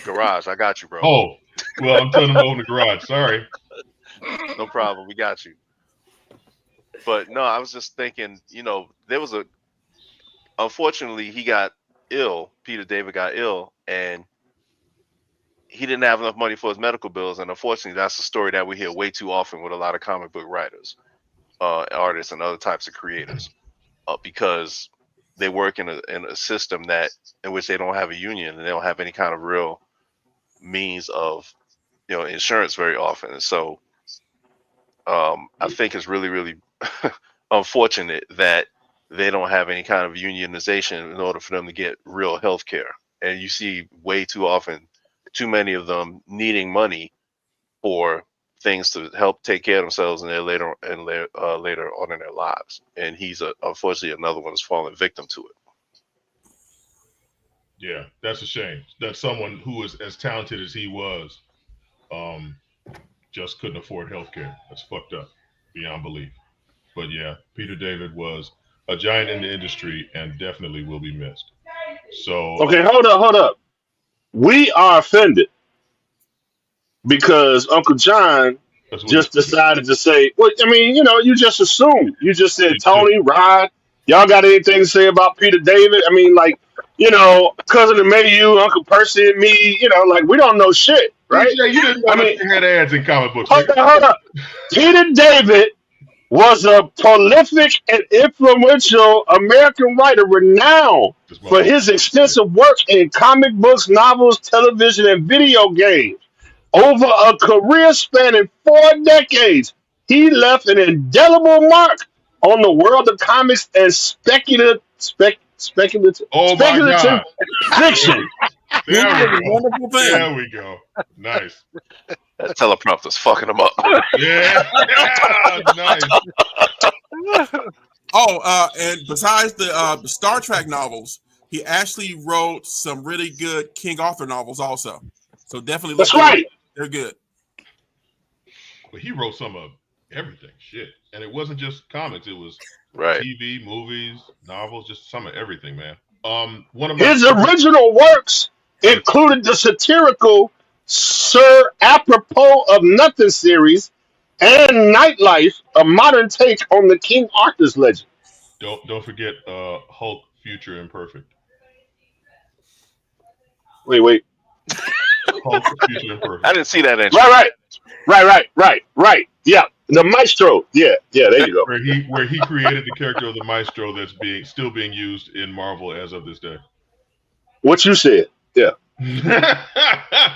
Garage, I got you, bro. Oh, well, I'm telling them to open the garage. Sorry. No problem, we got you. But no, I was just thinking, there was unfortunately, he got ill. Peter David got ill, and he didn't have enough money for his medical bills. And unfortunately, that's a story that we hear way too often with a lot of comic book writers, artists, and other types of creators, because they work in a system in which they don't have a union and they don't have any kind of real means of, insurance very often. And so, I think it's really, really unfortunate that they don't have any kind of unionization in order for them to get real health care. And you see way too often, too many of them needing money for things to help take care of themselves and later on in their lives. And he's unfortunately another one that's fallen victim to it. Yeah, that's a shame. That someone who was as talented as he was, just couldn't afford healthcare. That's fucked up beyond belief. But yeah, Peter David was a giant in the industry and definitely will be missed. So Okay, hold up. We are offended because Uncle John just decided to say, well, I mean, you just assumed. You just said, Tony, Rod, y'all got anything to say about Peter David? I mean, like, Cousin of you, Uncle Percy, and me, like, we don't know shit, right? DJ, you didn't know they had ads in comic books. Hold up. Peter David was a prolific and influential American writer renowned for his extensive work in comic books, novels, television, and video games. Over a career spanning 4 decades, he left an indelible mark on the world of comics and speculative fiction. There we go. Nice. That teleprompter's fucking him up. Yeah. Nice. And besides the Star Trek novels, he actually wrote some really good King Arthur novels also. So definitely that's right. They're good. But he wrote some of everything. Shit. And it wasn't just comics. It was TV, movies, novels, just some of everything, man. One of his original works included the satirical Sir Apropos of Nothing series and Nightlife, a modern take on the King Arthur's legend. Don't forget Hulk Future Imperfect. Wait. Hulk Future Imperfect. I didn't see that entry. Right. Yeah. The Maestro. Yeah, there you go. Where he created the character of the Maestro that's still being used in Marvel as of this day. What you said. Yeah.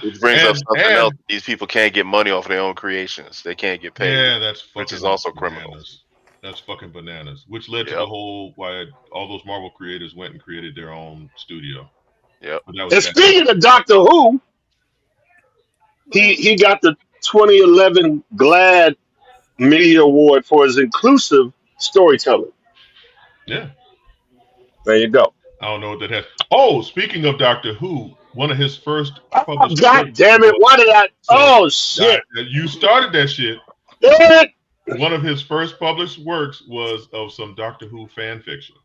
Which brings up something else. These people can't get money off of their own creations. They can't get paid. Yeah, that's fucking which is also bananas. criminal. That's fucking bananas. Which led to the whole why all those Marvel creators went and created their own studio. Yep. And speaking of Doctor Who, he got the 2011 GLAAD Media Award for his inclusive storytelling. Yeah. There you go. I don't know what that has. Oh, speaking of Doctor Who, one of his first published God damn it, why did I? Oh, shit. You started that shit. Damn it. One of his first published works was of some Doctor Who fan fiction.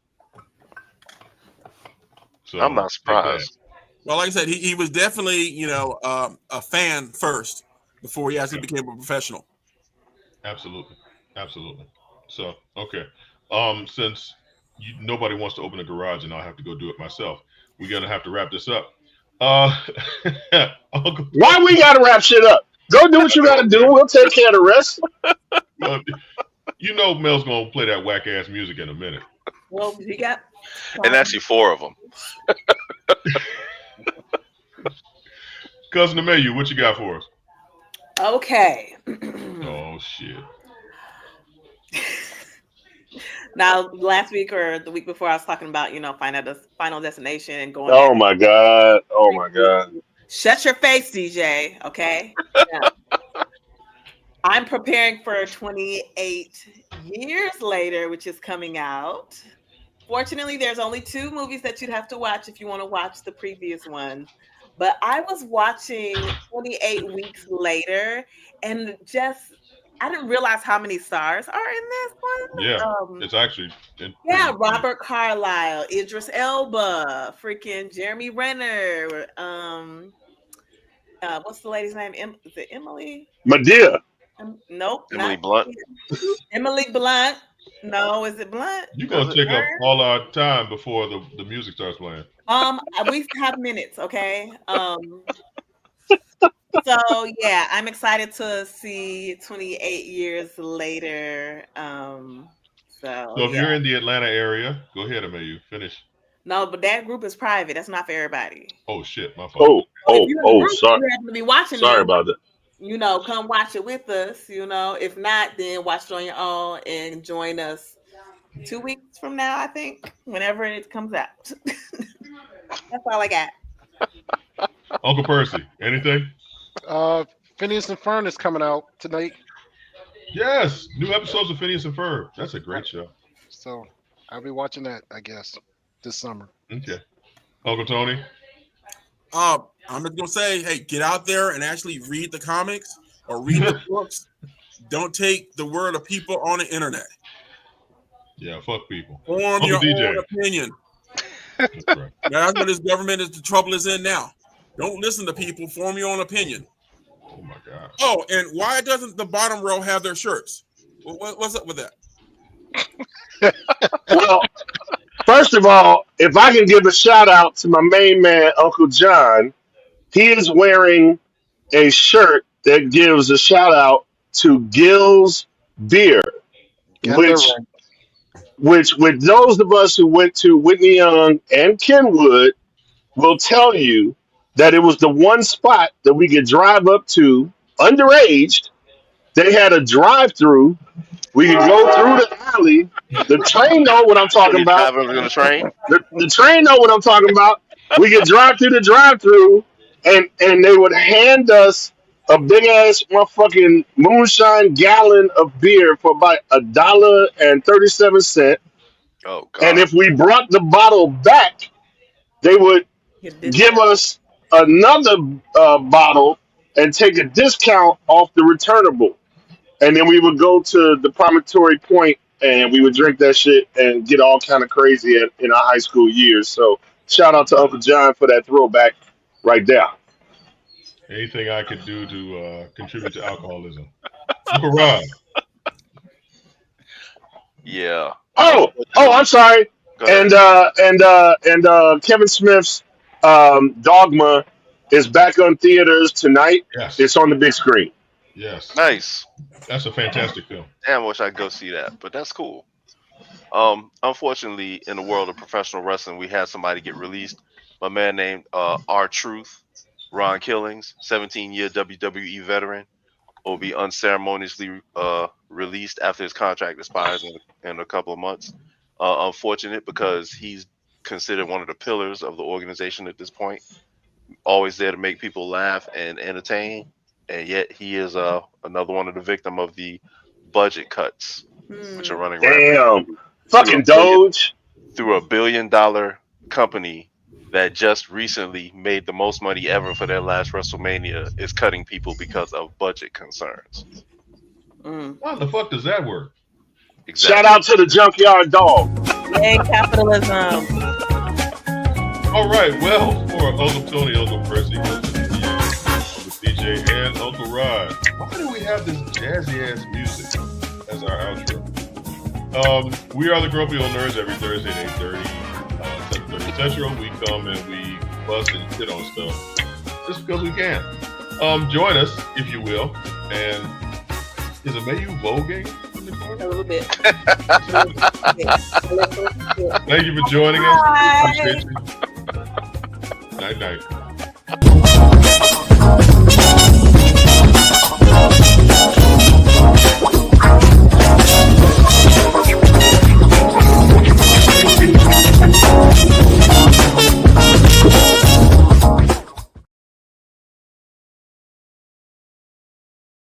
So I'm not surprised. Well, like I said, he was definitely, a fan first before he actually became a professional. Absolutely. So, okay. Since nobody wants to open a garage and I'll have to go do it myself, we're going to have to wrap this up. Why we got to wrap shit up? Go do what you got to do. We'll take care of the rest. Mel's going to play that whack-ass music in a minute. Well, you got... And actually 4 of them. Cousin Amelia, what you got for us? Okay. Oh, shit. Now, last week or the week before, I was talking about, Final Destination and going... Oh, my God. Shut your face, DJ, okay? Yeah. I'm preparing for 28 Years Later, which is coming out. Fortunately, there's only 2 movies that you'd have to watch if you want to watch the previous one. But I was watching 28 Weeks Later, and I didn't realize how many stars are in this one. Yeah, it's actually. Robert Carlyle, Idris Elba, freaking Jeremy Renner. What's the lady's name? Is it Emily? Medea. Nope. Emily Blunt. Emily Blunt. No, is it Blunt? You're gonna take up all our time before the music starts playing. We have minutes, okay? So yeah, I'm excited to see 28 years later. So if you're in the Atlanta area, go ahead, Amayu. Finish. No, but that group is private. That's not for everybody. Oh shit, my fault. Sorry. You happen to be watching. Sorry about that. Come watch it with us. If not, then watch it on your own and join us 2 weeks from now. I think whenever it comes out. That's all I got. Uncle Percy, anything? Phineas and Ferb is coming out tonight. Yes, new episodes of Phineas and Ferb. That's a great show. So I'll be watching that, I guess, this summer. Okay. Uncle Tony? I'm just gonna say, hey, get out there and actually read the comics or read the books. Don't take the word of people on the internet. Yeah, fuck people. Form your own opinion. That's right. That's what this government is. The trouble is in now. Don't listen to people. Form your own opinion. Oh my God. Oh, and why doesn't the bottom row have their shirts? What's up with that? Well, first of all, if I can give a shout out to my main man, Uncle John, he is wearing a shirt that gives a shout out to Gill's Beer, which with those of us who went to Whitney Young and Kenwood will tell you that it was the one spot that we could drive up to underaged. They had a drive-through. We could go through the alley. The train know what I'm talking about. The train? The train know what I'm talking about. We could drive through the drive-through, and they would hand us a big-ass motherfucking moonshine gallon of beer for about $1.37. Oh, God. And if we brought the bottle back, they would give us another bottle and take a discount off the returnable. And then we would go to the Promontory Point and we would drink that shit and get all kind of crazy in our high school years. So shout out to Uncle John for that throwback right there. Anything I could do to contribute to alcoholism. Uncle Rod. Yeah. Oh, I'm sorry. And Kevin Smith's Dogma is back on theaters tonight. Yes. It's on the big screen. Yes. Nice. That's a fantastic film. Damn, I wish I could go see that, but that's cool. Unfortunately, in the world of professional wrestling, we had somebody get released. A man named R-Truth, Ron Killings, 17-year WWE veteran, will be unceremoniously released after his contract expires in a couple of months. Unfortunate because he's considered one of the pillars of the organization at this point. Always there to make people laugh and entertain. And yet he is another one of the victim of the budget cuts, which are running Damn. Fucking Doge. Through $1 billion company that just recently made the most money ever for their last WrestleMania is cutting people because of budget concerns. How the fuck does that work? Exactly. Shout out to the Junkyard Dog. Yay, capitalism. All right, well, for Uncle Tony, Uncle Percy, Uncle DJ, and Uncle Rod, why do we have this jazzy-ass music as our outro? We are the Grumpy Old Nerds every Thursday at 8:30, 7:30 Central. We come and we bust and shit on stuff just because we can. Join us, if you will. And is Amayu voguing? A little bit. Thank you for joining us. Bye. Appreciate you. Night, night.